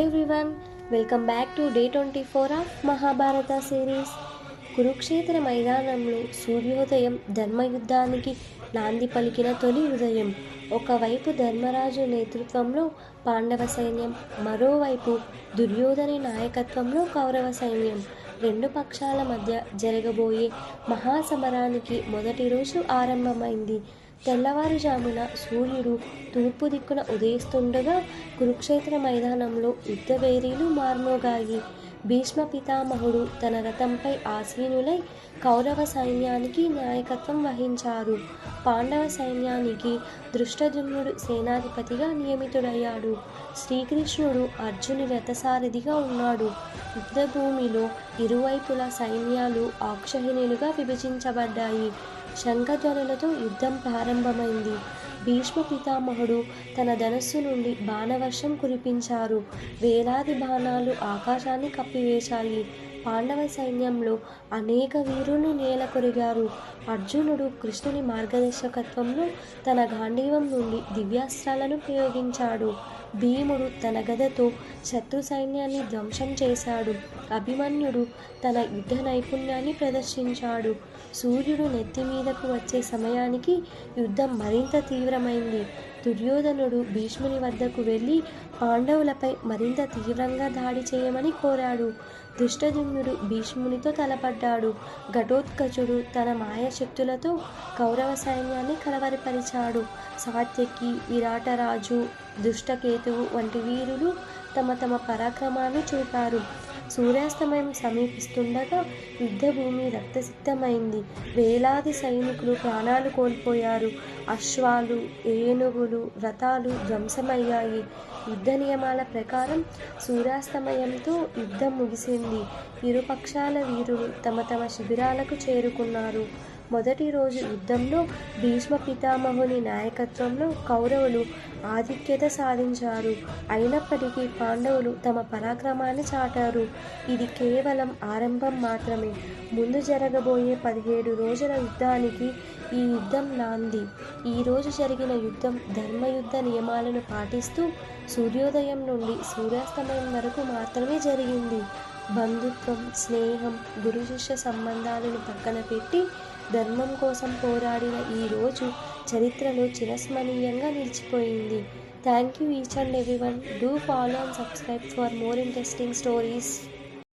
Everyone, welcome back to day 24 of Mahabharata series. Kurukshetra మైదానంలో సూర్యోదయం ధర్మయుద్ధానికి నాంది పలికిన తొలి ఉదయం. ఒకవైపు ధర్మరాజు నేతృత్వంలో పాండవ సైన్యం, మరోవైపు దుర్యోధని నాయకత్వంలో కౌరవ సైన్యం. రెండు పక్షాల మధ్య జరగబోయే మహాసమరానికి మొదటి రోజు ఆరంభమైంది. తెల్లవారుజామున సూర్యుడు తూర్పు దిక్కున ఉదయిస్తుండగా కురుక్షేత్ర మైదానంలో యుద్ధవేరీలు మార్మోగాయి. భీష్మ పితామహుడు తన రథంపై ఆసీనులై కౌరవ సైన్యానికి నాయకత్వం వహించారు. పాండవ సైన్యానికి దృష్టద్యుమ్నుడు సేనాధిపతిగా నియమితుడయ్యాడు. శ్రీకృష్ణుడు అర్జుని రథసారథిగా ఉన్నాడు. యుద్ధభూమిలో ఇరువైపుల సైన్యాలు అక్షహిణులుగా విభజించబడ్డాయి. శంఖధ్వనులతో యుద్ధం ప్రారంభమైంది. భీష్మ పితామహుడు తన ధనస్సు నుండి బాణవర్షం కురిపించారు. వేలాది బాణాలు ఆకాశాన్ని కప్పివేశాయి. పాండవ సైన్యంలో అనేక వీరులు నేల కొరిగారు. అర్జునుడు కృష్ణుని మార్గదర్శకత్వంలో తన గాంధీవం నుండి దివ్యాస్త్రాలను ప్రయోగించాడు. భీముడు తన గదతో శత్రు సైన్యాన్ని ధ్వంసం చేశాడు. అభిమన్యుడు తన యుద్ధ నైపుణ్యాన్ని ప్రదర్శించాడు. సూర్యుడు నెత్తి మీదకు వచ్చే సమయానికి యుద్ధం మరింత తీవ్రమైంది. దుర్యోధనుడు భీష్ముని వద్దకు వెళ్ళి పాండవులపై మరింత తీవ్రంగా దాడి చేయమని కోరాడు. దుష్టజుమ్నుడు భీష్మునితో తలపడ్డాడు. ఘటోత్కచుడు తన మాయాశక్తులతో కౌరవ సైన్యాన్ని కలవరపరిచాడు. సాత్యకి, విరాటరాజు, దుష్టకేతువు వంటి వీరులు తమ తమ పరాక్రమాన్ని చూపారు. సూర్యాస్తమయం సమీపిస్తుండగా యుద్ధభూమి రక్తసిక్తమైంది. వేలాది సైనికులు ప్రాణాలు కోల్పోయారు. అశ్వాలు, ఏనుగులు, రథాలు ధ్వంసమయ్యాయి. యుద్ధ నియమాల ప్రకారం సూర్యాస్తమయంతో యుద్ధం ముగిసింది. ఇరుపక్షాల వీరులు తమ తమ శిబిరాలకు చేరుకున్నారు. మొదటి రోజు యుద్ధంలో భీష్మ పితామహుని నాయకత్వంలో కౌరవులు ఆధిక్యత సాధించారు. అయినప్పటికీ పాండవులు తమ పరాక్రమాన్ని చాటారు. ఇది కేవలం ఆరంభం మాత్రమే. ముందు జరగబోయే 17 రోజుల యుద్ధానికి ఈ యుద్ధం నాంది. ఈరోజు జరిగిన యుద్ధం ధర్మయుద్ధ నియమాలను పాటిస్తూ సూర్యోదయం నుండి సూర్యాస్తమయం వరకు మాత్రమే జరిగింది. బంధుత్వం, స్నేహం, గురు శిష్య సంబంధాలను పక్కన పెట్టి ధర్మం కోసం పోరాడిన ఈ రోజు చరిత్రలో చిరస్మరణీయంగా నిలిచిపోయింది. Thank you each and everyone. Do follow and subscribe for more interesting stories.